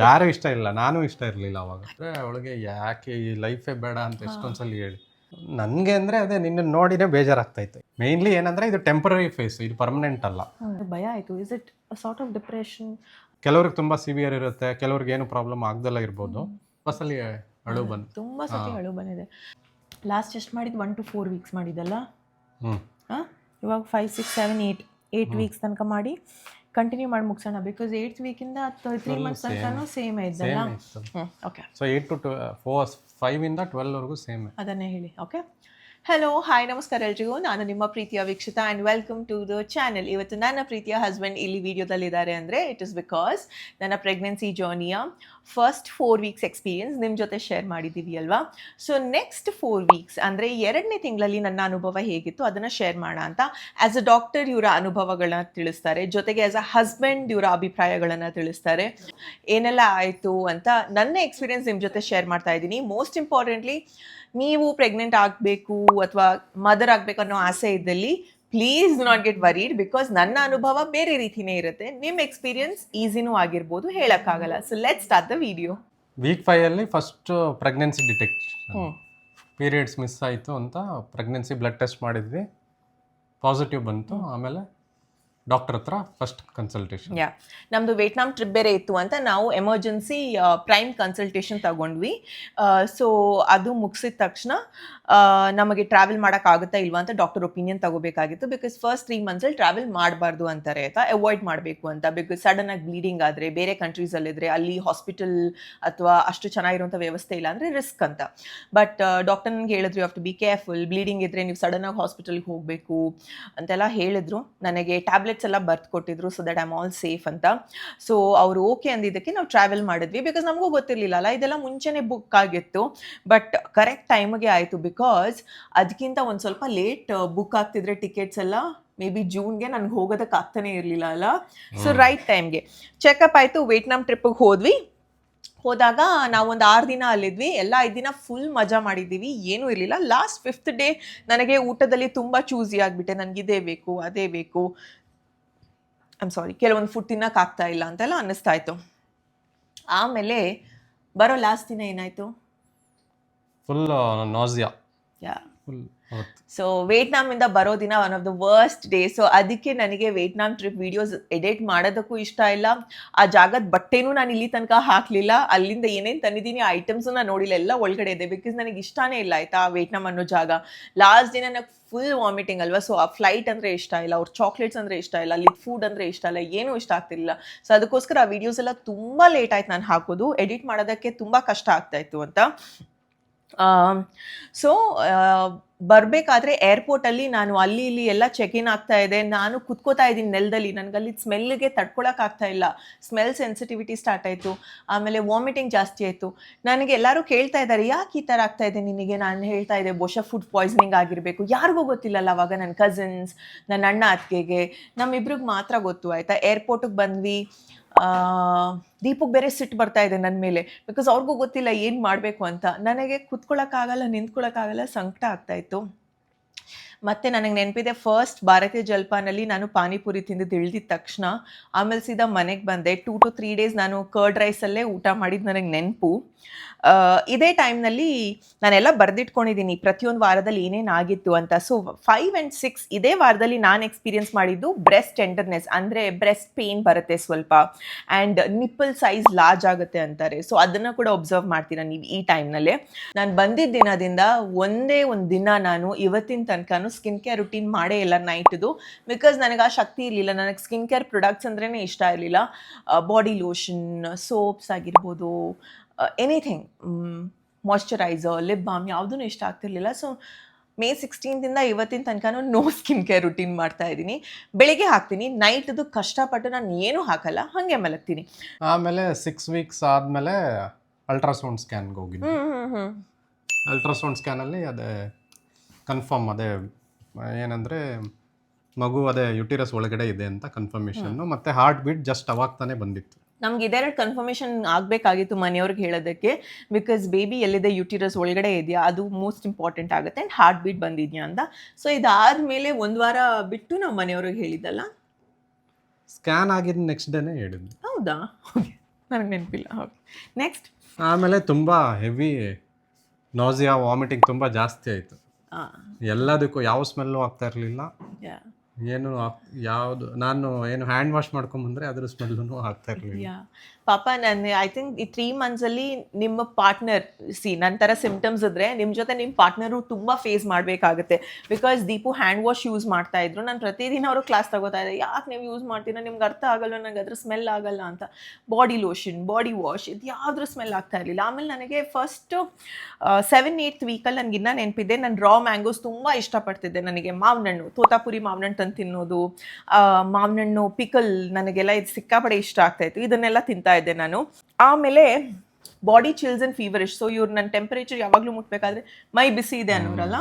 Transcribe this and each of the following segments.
ಯಾರು ಇಷ್ಟ ಇಲ್ಲ, ನಾನು ಇಷ್ಟ ಇರಲಿಲ್ಲ ಅವಾಗ. ಅವಳಿಗೆ ಯಾಕೆ ಈ ಲೈಫೇ ಬೇಡ ಅಂತ ಎಷ್ಟೊಂದ್ಸಲ ಹೇಳಿ. ನನಗೆ ಅಂದರೆ ಅದೇ ನಿನ್ನ ನೋಡಿನೇ ಬೇಜಾರಾಗ್ತಾಯಿತ್ತು. ಮೇಯ್ನ್ಲಿ ಏನಂದರೆ ಇದು ಟೆಂಪರರಿ ಫೇಸ್, ಇದು ಪರ್ಮನೆಂಟ್ ಅಲ್ಲ. ಭಯ ಆಯಿತು. Is it sort of depression? ಕೆಲವ್ರಿಗೆ ತುಂಬ ಸಿವಿಯರ್ ಇರುತ್ತೆ, ಕೆಲವ್ರಿಗೆ ಏನು ಪ್ರಾಬ್ಲಮ್ ಆಗ್ದಲ್ಲ ಇರ್ಬೋದು. ಬಸ್ಸಲ್ಲಿ ಅಳು ಬಂದು ತುಂಬ ಸತಿ ಅಳು ಬಂದಿದೆ. ಲಾಸ್ಟ್ ಎಷ್ಟು ಮಾಡಿದ್ದು? 1 to 4 weeks ಮಾಡಿದ್ದಲ್ಲ. ಇವಾಗ 5, 6, 7, 8 ವೀಕ್ಸ್ ತನಕ ಮಾಡಿ ಕಂಟಿನ್ಯೂ ಮಾಡಿ ಮುಗಿಸೋಣ. ಬಿಕಾಸ್ 8th ವೀಕಿಂದ 3 months ತನಕನೂ ಸೇಮ್ ಇದ್ದಲ್ಲ. ಓಕೆ, ಸೊ 8 to 5 ಇಂದ 12ವರೆಗೂ ಸೇಮ್. ಅದನ್ನೇ ಹೇಳಿ. ಓಕೆ, ಹಲೋ, ಹಾಯ್, ನಮಸ್ಕಾರ ಎಲ್ರಿಗೂ. ನಾನು ನಿಮ್ಮ ಪ್ರೀತಿಯ Vikshita and welcome to the channel. ಇವತ್ತು ನನ್ನ ಪ್ರೀತಿಯ ಹಸ್ಬೆಂಡ್ ಇಲ್ಲಿ ವಿಡಿಯೋದಲ್ಲಿದ್ದಾರೆ ಅಂದರೆ ಇಟ್ ಇಸ್ ಬಿಕಾಸ್ ನನ್ನ ಪ್ರೆಗ್ನೆನ್ಸಿ ಜರ್ನಿಯ ಫಸ್ಟ್ 4 weeks ಎಕ್ಸ್ಪೀರಿಯನ್ಸ್ ನಿಮ್ಮ ಜೊತೆ ಶೇರ್ ಮಾಡಿದ್ದೀವಿ ಅಲ್ವಾ. ಸೊ ನೆಕ್ಸ್ಟ್ 4 weeks ಅಂದರೆ 2ನೇ ತಿಂಗಳಲ್ಲಿ ನನ್ನ ಅನುಭವ ಹೇಗಿತ್ತು ಅದನ್ನು ಶೇರ್ ಮಾಡೋಣ ಅಂತ. ಆ್ಯಸ್ ಅ ಡಾಕ್ಟರ್ ಇವರ ಅನುಭವಗಳನ್ನ ತಿಳಿಸ್ತಾರೆ, ಜೊತೆಗೆ ಆ್ಯಸ್ ಅ ಹಸ್ಬೆಂಡ್ ಇವರ ಅಭಿಪ್ರಾಯಗಳನ್ನು ತಿಳಿಸ್ತಾರೆ. ಏನೆಲ್ಲ ಆಯಿತು ಅಂತ ನನ್ನ ಎಕ್ಸ್ಪೀರಿಯನ್ಸ್ ನಿಮ್ಮ ಜೊತೆ ಶೇರ್ ಮಾಡ್ತಾ ಇದ್ದೀನಿ. ಮೋಸ್ಟ್ ಇಂಪಾರ್ಟೆಂಟ್ಲಿ, ನೀವು ಪ್ರೆಗ್ನೆಂಟ್ ಆಗಬೇಕು ಅಥವಾ ಮದರ್ ಆಗಬೇಕು ಅನ್ನೋ ಆಸೆ ಇದ್ದಲ್ಲಿ please not get varied, because ನನ್ನ ಅನುಭವ ಬೇರೆ ರೀತಿನೇ ಇರುತ್ತೆ. ನಿಮ್ಮ ಎಕ್ಸ್ಪೀರಿಯನ್ಸ್ ಈಸಿನೂ ಆಗಿರ್ಬೋದು, ಹೇಳೋಕ್ಕಾಗಲ್ಲ. So let's start the video. Week 5 first pregnancy detection, periods miss ಆಯಿತು ಅಂತ ಪ್ರೆಗ್ನೆನ್ಸಿ ಬ್ಲಡ್ ಟೆಸ್ಟ್ ಮಾಡಿದ್ವಿ, ಪಾಸಿಟಿವ್ ಬಂತು. ಆಮೇಲೆ ಡಾಕ್ಟರ್ ಹತ್ರ ಫಸ್ಟ್ ಕನ್ಸಲ್ಟೇಷನ್. ನಮ್ಮದು ವಿಯೆಟ್ನಾಂ ಟ್ರಿಪ್ ಬೇರೆ ಇತ್ತು ಅಂತ ನಾವು ಎಮರ್ಜೆನ್ಸಿ ಪ್ರೈಮ್ ಕನ್ಸಲ್ಟೇಷನ್ ತಗೊಂಡ್ವಿ. ಸೊ ಅದು ಮುಗಿಸಿದ ತಕ್ಷಣ ನಮಗೆ ಟ್ರಾವೆಲ್ ಮಾಡೋಕ್ಕಾಗುತ್ತಾ ಇಲ್ವಾ ಅಂತ ಡಾಕ್ಟರ್ ಒಪಿನಿಯನ್ ತಗೋಬೇಕಾಗಿತ್ತು. ಬಿಕಾಸ್ ಫಸ್ಟ್ 3 months ಟ್ರಾವೆಲ್ ಮಾಡಬಾರ್ದು ಅಂತಾರೆ ಆಯಿತಾ, ಅವಾಯ್ಡ್ ಮಾಡಬೇಕು ಅಂತ. ಬಿಕಾಸ್ ಸಡನ್ನಾಗಿ ಬ್ಲೀಡಿಂಗ್ ಆದರೆ ಬೇರೆ ಕಂಟ್ರೀಸಲ್ಲಿದ್ದರೆ ಅಲ್ಲಿ ಹಾಸ್ಪಿಟಲ್ ಅಥವಾ ಅಷ್ಟು ಚೆನ್ನಾಗಿರುವಂಥ ವ್ಯವಸ್ಥೆ ಇಲ್ಲ ಅಂದರೆ ರಿಸ್ಕ್ ಅಂತ. ಬಟ್ ಡಾಕ್ಟರ್ ನನಗೆ ಹೇಳಿದ್ರು, you have to be careful, bleeding ಇದ್ದರೆ ನೀವು ಸಡನ್ನಾಗಿ ಹಾಸ್ಪಿಟಲ್ಗೆ ಹೋಗಬೇಕು ಅಂತೆಲ್ಲ ಹೇಳಿದ್ರು. ನನಗೆ ಟ್ಯಾಬ್ಲೆಟ್ಸ್ ಎಲ್ಲ ಬರ್ದು ಕೊಟ್ಟಿದ್ರು, so that I am all safe ಅಂತ. ಸೊ ಅವರು ಓಕೆ ಅಂದಿದ್ದಕ್ಕೆ ನಾವು ಟ್ರಾವೆಲ್ ಮಾಡಿದ್ವಿ. ಬಿಕಾಸ್ ನಮಗೂ ಗೊತ್ತಿರಲಿಲ್ಲ ಅಲ್ಲ, ಇದೆಲ್ಲ ಮುಂಚೆನೇ ಬುಕ್ ಆಗಿತ್ತು. ಬಟ್ ಕರೆಕ್ಟ್ ಟೈಮಿಗೆ ಆಯಿತು. ಬಿಕಾಸ್ ಅದಕ್ಕಿಂತ ಒಂದು ಸ್ವಲ್ಪ ಲೇಟ್ ಬುಕ್ ಆಗ್ತಿದ್ರೆ ಟಿಕೆಟ್ಸ್ ಎಲ್ಲ ಮೇ ಬಿ ಜೂನ್ಗೆ ನನಗೆ ಹೋಗೋದಕ್ಕೆ ಆಗ್ತಾನೆ ಇರಲಿಲ್ಲ ಅಲ್ಲ. ಸೊ ರೈಟ್ ಟೈಮ್ಗೆ ಚೆಕಪ್ ಆಯಿತು. ವಿಯೆಟ್ನಾಂ ಟ್ರಿಪ್ಪಿಗೆ ಹೋದಾಗ ನಾವೊಂದು 6 ದಿನ ಅಲ್ಲಿದ್ವಿ. ಎಲ್ಲ 5 ದಿನ ಫುಲ್ ಮಜಾ ಮಾಡಿದ್ದೀವಿ, ಏನೂ ಇರಲಿಲ್ಲ. ಲಾಸ್ಟ್ 5th ಡೇ ನನಗೆ ಊಟದಲ್ಲಿ ತುಂಬ ಚೂಸಿ ಆಗಿಬಿಟ್ಟೆ. ನನಗೆ ಇದೇ ಬೇಕು ಅದೇ ಬೇಕು, ಕೆಲವೊಂದು ಫುಡ್ ತಿನ್ನೋಕ್ಕಾಗ್ತಾ ಇಲ್ಲ ಅಂತೆಲ್ಲ ಅನ್ನಿಸ್ತಾ ಇತ್ತು. ಆಮೇಲೆ ಬರೋ ಲಾಸ್ಟ್ ದಿನ ಏನಾಯಿತು? Full nausea. ಸೊ ವಿಯೆಟ್ನಾಮಿಂದ ಬರೋ ದಿನ one of the worst day. So ಅದಕ್ಕೆ ನನಗೆ ವಿಯೆಟ್ನಾಂ ಟ್ರಿಪ್ ವಿಡಿಯೋಸ್ ಎಡಿಟ್ ಮಾಡೋದಕ್ಕೂ ಇಷ್ಟ ಇಲ್ಲ. ಆ ಜಾಗದ ಬಟ್ಟೆನೂ ನಾನು ಇಲ್ಲಿ ತನಕ ಹಾಕಲಿಲ್ಲ. ಅಲ್ಲಿಂದ ಏನೇನು ತಂದಿದ್ದೀನಿ ಐಟಮ್ಸು ನಾನು ನೋಡಿಲ್ಲ, ಎಲ್ಲ ಒಳಗಡೆ ಇದೆ. ಬಿಕಾಸ್ ನನಗೆ ಇಷ್ಟನೇ ಇಲ್ಲ ಆಯಿತಾ ವಿಯೆಟ್ನಾಂ ಅನ್ನೋ ಜಾಗ. ಲಾಸ್ಟ್ ದಿನ ನನಗೆ ಫುಲ್ ವಾಮಿಟಿಂಗ್ ಅಲ್ವಾ. ಸೊ ಆ ಫ್ಲೈಟ್ ಅಂದರೆ ಇಷ್ಟ ಇಲ್ಲ, ಅವ್ರ ಚಾಕ್ಲೇಟ್ಸ್ ಅಂದರೆ ಇಷ್ಟ ಇಲ್ಲ, ಅಲ್ಲಿ ಫುಡ್ ಅಂದರೆ ಇಷ್ಟ ಇಲ್ಲ, ಏನೂ ಇಷ್ಟ ಆಗ್ತಿರಲಿಲ್ಲ. ಸೊ ಅದಕ್ಕೋಸ್ಕರ ಆ ವಿಡಿಯೋಸ್ ಎಲ್ಲ ತುಂಬ ಲೇಟ್ ಆಯ್ತು ನಾನು ಹಾಕೋದು. ಎಡಿಟ್ ಮಾಡೋದಕ್ಕೆ ತುಂಬ ಕಷ್ಟ ಆಗ್ತಾಯಿತ್ತು ಅಂತ. ಸೊ ಬರಬೇಕಾದ್ರೆ ಏರ್ಪೋರ್ಟಲ್ಲಿ ನಾನು ಅಲ್ಲಿ ಇಲ್ಲಿ ಎಲ್ಲ ಚೆಕ್ ಇನ್ ಆಗ್ತಾ ಇದೆ. ನಾನು ಕುತ್ಕೋತಾ ಇದ್ದೀನಿ ನೆಲದಲ್ಲಿ. ನನಗಲ್ಲಿ ಸ್ಮೆಲ್ಗೆ ತಡ್ಕೊಳಕ್ಕಾಗ್ತಾ ಇಲ್ಲ. ಸ್ಮೆಲ್ ಸೆನ್ಸಿಟಿವಿಟಿ ಸ್ಟಾರ್ಟ್ ಆಯಿತು. ಆಮೇಲೆ ವಾಮಿಟಿಂಗ್ ಜಾಸ್ತಿ ಆಯಿತು. ನನಗೆ ಎಲ್ಲರೂ ಕೇಳ್ತಾ ಇದ್ದಾರೆ, ಯಾಕೆ ಈ ಥರ ಆಗ್ತಾ ಇದೆ ನಿನಗೆ? ನಾನು ಹೇಳ್ತಾ ಇದ್ದೆ, ಬಹುಶಃ ಫುಡ್ ಪಾಯ್ಸನಿಂಗ್ ಆಗಿರಬೇಕು. ಯಾರಿಗೂ ಗೊತ್ತಿಲ್ಲಲ್ಲ ಅವಾಗ, ನನ್ನ ಕಸಿನ್ಸ್, ನನ್ನ ಅಣ್ಣ ಅತ್ತಿಗೆಗೆ, ನಮ್ಮಿಬ್ರಿಗೆ ಮಾತ್ರ ಗೊತ್ತು ಆಯಿತಾ. ಏರ್ಪೋರ್ಟಿಗೆ ಬಂದ್ವಿ. ದೀಪಕ್ಕೆ ಬೇರೆ ಸಿಟ್ಟು ಬರ್ತಾ ಇದೆ ನನ್ನ ಮೇಲೆ. ಬಿಕಾಸ್ ಅವ್ರಿಗೂ ಗೊತ್ತಿಲ್ಲ ಏನು ಮಾಡಬೇಕು ಅಂತ. ನನಗೆ ಕುತ್ಕೊಳ್ಳೋಕ್ಕಾಗಲ್ಲ, ನಿಂತ್ಕೊಳ್ಳೋಕ್ಕಾಗಲ್ಲ, ಸಂಕಟ ಆಗ್ತಾಯಿತ್ತು. ಮತ್ತು ನನಗೆ ನೆನಪಿದೆ, ಫಸ್ಟ್ ಭಾರತೀಯ ಜಲ್ಪಾನಲ್ಲಿ ನಾನು ಪಾನಿಪುರಿ ತಿಂದು ಇಳಿದಿದ್ದ ತಕ್ಷಣ ಆಮೇಲೆ ಸೀದಾ ಮನೆಗೆ ಬಂದೆ. 2 to 3 days ನಾನು ಕರ್ಡ್ ರೈಸಲ್ಲೇ ಊಟ ಮಾಡಿದ್ದು ನನಗೆ ನೆನಪು. ಇದೇ ಟೈಮ್ನಲ್ಲಿ ನಾನೆಲ್ಲ ಬರೆದಿಟ್ಕೊಂಡಿದ್ದೀನಿ ಪ್ರತಿಯೊಂದು ವಾರದಲ್ಲಿ ಏನೇನು ಆಗಿತ್ತು ಅಂತ. ಸೊ 5 and 6 ಇದೇ ವಾರದಲ್ಲಿ ನಾನು ಎಕ್ಸ್ಪೀರಿಯನ್ಸ್ ಮಾಡಿದ್ದು ಬ್ರೆಸ್ಟ್ ಟೆಂಡರ್ನೆಸ್, ಅಂದರೆ ಬ್ರೆಸ್ಟ್ ಪೇನ್ ಬರುತ್ತೆ ಸ್ವಲ್ಪ, ಆ್ಯಂಡ್ ನಿಪ್ಪಲ್ ಸೈಜ್ ಲಾರ್ಜ್ ಆಗುತ್ತೆ ಅಂತಾರೆ. ಸೊ ಅದನ್ನು ಕೂಡ ಒಬ್ಸರ್ವ್ ಮಾಡ್ತೀರಾ ನೀವು ಈ ಟೈಮ್ನಲ್ಲೇ. ನಾನು ಬಂದಿದ್ದ ದಿನದಿಂದ ಒಂದೇ ಒಂದು ದಿನ ನಾನು ಇವತ್ತಿನ ತನಕನೂ ಸ್ಕಿನ್ ಕೇರ್ ರುಟೀನ್ ಮಾಡೇ ಇಲ್ಲ ನೈಟ್ದು. ಬಿಕಾಸ್ ನನಗೆ ಆ ಶಕ್ತಿ ಇರಲಿಲ್ಲ. ನನಗೆ ಸ್ಕಿನ್ ಕೇರ್ ಪ್ರಾಡಕ್ಟ್ಸ್ ಅಂದ್ರೇ ಇಷ್ಟ ಇರಲಿಲ್ಲ. ಬಾಡಿ ಲೋಷನ್, ಸೋಪ್ಸ್ ಆಗಿರ್ಬೋದು, ಎನಿಥಿಂಗ್, ಮಾಯ್ಶ್ಚರೈಸರ್, ಲಿಪ್ ಬಾಮ್ ಯಾವುದೂ ಇಷ್ಟ ಆಗ್ತಿರ್ಲಿಲ್ಲ. ಸೊ May 16th ಇವತ್ತಿನ ತನಕನೂ ನೋ ಸ್ಕಿನ್ ಕೇರ್ ರುಟೀನ್ ಮಾಡ್ತಾ ಇದ್ದೀನಿ. ಬೆಳಿಗ್ಗೆ ಹಾಕ್ತೀನಿ, ನೈಟ್ದು ಕಷ್ಟಪಟ್ಟು ನಾನು ಏನೂ ಹಾಕಲ್ಲ, ಹಾಗೆ ಮಲಗ್ತೀನಿ. ಆಮೇಲೆ 6 weeks ಆದಮೇಲೆ ಅಲ್ಟ್ರಾಸೌಂಡ್ ಸ್ಕ್ಯಾನ್ಗೆ ಹೋಗಿದ್ದೆ. ಅಲ್ಟ್ರಾಸೌಂಡ್ ಸ್ಕ್ಯಾನಲ್ಲಿ ಅದೇ ಕನ್ಫರ್ಮ್, ಅದೇ ಏನಂದರೆ ಮಗು ಅದೇ ಯುಟಿರಸ್ ಒಳಗಡೆ ಇದೆ ಅಂತ ಕನ್ಫರ್ಮೇಷನ್ನು. ಮತ್ತು ಹಾರ್ಟ್ ಬೀಟ್ ಜಸ್ಟ್ ಅವಾಗ ತಾನೇ ಬಂದಿತ್ತು. ನಮ್ಗೆ ಇದೆರಡು ಕನ್ಫರ್ಮೇಷನ್ ಆಗಬೇಕಾಗಿತ್ತು ಮನೆಯವ್ರಿಗೆ ಹೇಳೋದಕ್ಕೆ. ಬಿಕಾಸ್ ಬೇಬಿ ಎಲ್ಲಿದೆ, ಯುಟಿರಸ್ ಒಳಗಡೆ ಇದೆಯಾ, ಅದು ಮೋಸ್ಟ್ ಇಂಪಾರ್ಟೆಂಟ್ ಆಗುತ್ತೆ, ಆ್ಯಂಡ್ ಹಾರ್ಟ್ ಬೀಟ್ ಬಂದಿದೆಯಾ ಅಂತ. ಸೊ ಇದಾದಮೇಲೆ 1 ವಾರ ಬಿಟ್ಟು ನಾವು ಮನೆಯವ್ರಿಗೆ ಹೇಳಿದ್ದಲ್ಲ. ಸ್ಕ್ಯಾನ್ ಆಗಿದ್ದು ನೆಕ್ಸ್ಟ್ ಡೇನೇ ಹೇಳಿದ್ವಿ. ಹೌದಾ? ನನಗೆ ನೆನಪಿಲ್ಲ. Okay, next. ಆಮೇಲೆ ತುಂಬ ಹೆವಿ ನಾಸಿಯಾ ವಾಮಿಟಿಂಗ್ ತುಂಬ ಜಾಸ್ತಿ ಆಯಿತು. ಎಲ್ಲದಕ್ಕೂ ಯಾವ ಸ್ಮೆಲ್ಲು ಆಗ್ತಾ ಇರಲಿಲ್ಲ. ಯಾ ಏನು ಯಾವುದು ನಾನು ಏನು ಹ್ಯಾಂಡ್ ವಾಶ್ ಮಾಡ್ಕೊಂಬಂದ್ರೆ ಅದ್ರ ಸ್ಮೆಲ್ಲೂ ಆಗ್ತಾ ಇರಲಿಲ್ಲ. ಯಾ ಪಾಪ ನಾನು ಐ ಥಿಂಕ್ ಈ 3 ಮಂತ್ಸಲ್ಲಿ ನಿಮ್ಮ ಪಾರ್ಟ್ನರ್ ನನ್ನ ಥರ ಸಿಮ್ಟಮ್ಸ್ ಇದ್ದರೆ ನಿಮ್ಮ ಜೊತೆ ನಿಮ್ಮ ಪಾರ್ಟ್ನರು ತುಂಬ ಫೇಸ್ ಮಾಡಬೇಕಾಗುತ್ತೆ. Because Deepu hand wash use ಮಾಡ್ತಾ ಇದ್ರು. ನಾನು ಪ್ರತಿದಿನ ಅವರು ಕ್ಲಾಸ್ ತಗೋತಾ ಇದ್ದೆ, ಯಾಕೆ ನೀವು ಯೂಸ್ ಮಾಡ್ತೀರಾ, ನಿಮ್ಗೆ ಅರ್ಥ ಆಗಲ್ಲ, ನನಗೆ ಅದ್ರ ಸ್ಮೆಲ್ ಆಗಲ್ಲ ಅಂತ. ಬಾಡಿ ಲೋಷನ್, ಬಾಡಿ ವಾಶ್, ಇದು ಯಾವುದ್ರ ಸ್ಮೆಲ್ ಆಗ್ತಾ ಇರಲಿಲ್ಲ. ಆಮೇಲೆ ನನಗೆ ಫಸ್ಟು 7-8 ವೀಕಲ್ಲಿ ನನಗೆ ಇನ್ನೂ ನೆನಪಿದ್ದೆ, ನಾನು ರಾ ಮ್ಯಾಂಗೋಸ್ ತುಂಬ ಇಷ್ಟಪಡ್ತಿದ್ದೆ. ನನಗೆ ಮಾವಿನಣ್ಣು, ತೋತಾಪುರಿ ಮಾವಿನಣ್ಣು ತಂದು ತಿನ್ನೋದು, ಮಾವಿನಣ್ಣು ಪಿಕಲ್, ನನಗೆಲ್ಲ ಇದು ಸಿಕ್ಕಾಪಡೆ ಇಷ್ಟ ಆಗ್ತಾಯಿತ್ತು. ಇದನ್ನೆಲ್ಲ ತಿಂತಾ ಇದ್ದೆ ನಾನು. ಆಮೇಲೆ body chills and feverish. So ಇವ್ರು ನನ್ನ ಟೆಂಪರೇಚರ್ ಯಾವಾಗಲೂ ಮುಟ್ಬೇಕಾದ್ರೆ ಮೈ ಬಿಸಿ ಇದೆ ಅನ್ನೋರಲ್ಲ,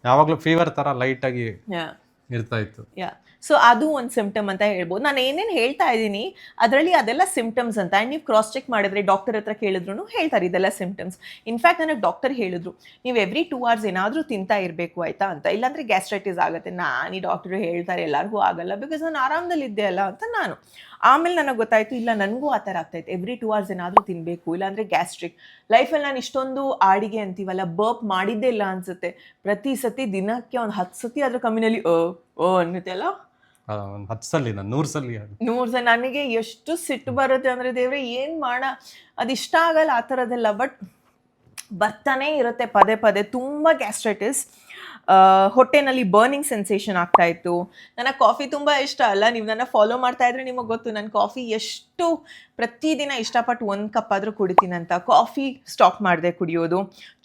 ಯಾವಾಗಲೂ ಫೀವರ್ ಥರ ಲೈಟಾಗಿ ಯಾ ಇರ್ತಾ ಇತ್ತು. ಯಾ ಸೊ ಅದು ಒಂದು ಸಿಮ್ಟಮ್ ಅಂತ ಹೇಳ್ಬೋದು. ನಾನು ಏನೇನು ಹೇಳ್ತಾ ಇದ್ದೀನಿ ಅದರಲ್ಲಿ ಅದೆಲ್ಲ ಸಿಮ್ಟಮ್ಸ್ ಅಂತ. ಆ್ಯಂಡ್ ನೀವು ಕ್ರಾಸ್ ಚೆಕ್ ಮಾಡಿದ್ರೆ ಡಾಕ್ಟರ್ ಹತ್ರ ಕೇಳಿದ್ರು ಹೇಳ್ತಾರೆ ಇದೆಲ್ಲ ಸಿಮ್ಟಮ್ಸ್. ಇನ್ಫ್ಯಾಕ್ಟ್ ನನಗೆ ಡಾಕ್ಟರ್ ಹೇಳಿದ್ರು, ನೀವು ಎವ್ರಿ 2 hours ಏನಾದರೂ ತಿಂತಾ ಇರಬೇಕು ಆಯಿತಾ ಅಂತ, ಇಲ್ಲಾಂದರೆ ಗ್ಯಾಸ್ಟ್ರೈಟಿಸ್ ಆಗುತ್ತೆ. ನಾನು ಈ ಡಾಕ್ಟ್ರು ಹೇಳ್ತಾರೆ ಎಲ್ಲರಿಗೂ ಆಗಲ್ಲ, ಬಿಕಾಸ್ ನಾನು ಆರಾಮದಲ್ಲಿದ್ದೆ ಅಲ್ಲ ಅಂತ ನಾನು. ಆಮೇಲೆ ನನಗೆ ಗೊತ್ತಾಯಿತು, ಇಲ್ಲ ನನಗೂ ಆ ಥರ ಆಗ್ತಾಯಿತ್ತು, ಎವ್ರಿ 2 hours ಏನಾದರೂ ತಿನ್ನಬೇಕು, ಇಲ್ಲಾಂದರೆ ಗ್ಯಾಸ್ಟ್ರಿಕ್. ಲೈಫಲ್ಲಿ ನಾನು ಇಷ್ಟೊಂದು ಅಡಿಗೆ ಅಂತೀವಲ್ಲ, ಬರ್ಪ್ ಮಾಡಿದ್ದೇ ಇಲ್ಲ ಅನಿಸುತ್ತೆ. ಪ್ರತಿ ಸತಿ ದಿನಕ್ಕೆ ಒಂದು 10 ಸತಿ ಅದ್ರ ಕಮ್ಮಿನಲ್ಲಿ ಅನ್ನುತ್ತೆ ಅಲ್ಲ, ಒಂದು 10 ಸಲ 100 ಸಲ ಅದು 100 ಸಲ. ನನಗೆ ಎಷ್ಟು ಸಿಟ್ಟು ಬರುತ್ತೆ ಅಂದರೆ ದೇವ್ರೆ ಏನು ಮಾಡ, ಅದು ಇಷ್ಟ ಆಗಲ್ಲ ಆ ಥರದ್ದೆಲ್ಲ, ಬಟ್ ಬರ್ತಾನೆ ಇರುತ್ತೆ ಪದೇ ಪದೇ. ತುಂಬ ಗ್ಯಾಸ್ಟ್ರೈಟಿಸ್, ಹೊಟ್ಟೆನಲ್ಲಿ ಬರ್ನಿಂಗ್ ಸೆನ್ಸೇಷನ್ ಆಗ್ತಾಯಿತ್ತು. ನನಗೆ ಕಾಫಿ ತುಂಬ ಇಷ್ಟ ಅಲ್ಲ, ನೀವು ನನ್ನ ಫಾಲೋ ಮಾಡ್ತಾ ಇದ್ರೆ ನಿಮಗೆ ಗೊತ್ತು ನಾನು ಕಾಫಿ ಎಷ್ಟು ಪ್ರತಿದಿನ ಇಷ್ಟಪಟ್ಟು 1 ಕಪ್ ಆದರೂ ಕುಡಿತೀನಂತ. ಕಾಫಿ ಸ್ಟಾಪ್ ಮಾಡಿದೆ ಕುಡಿಯೋದು.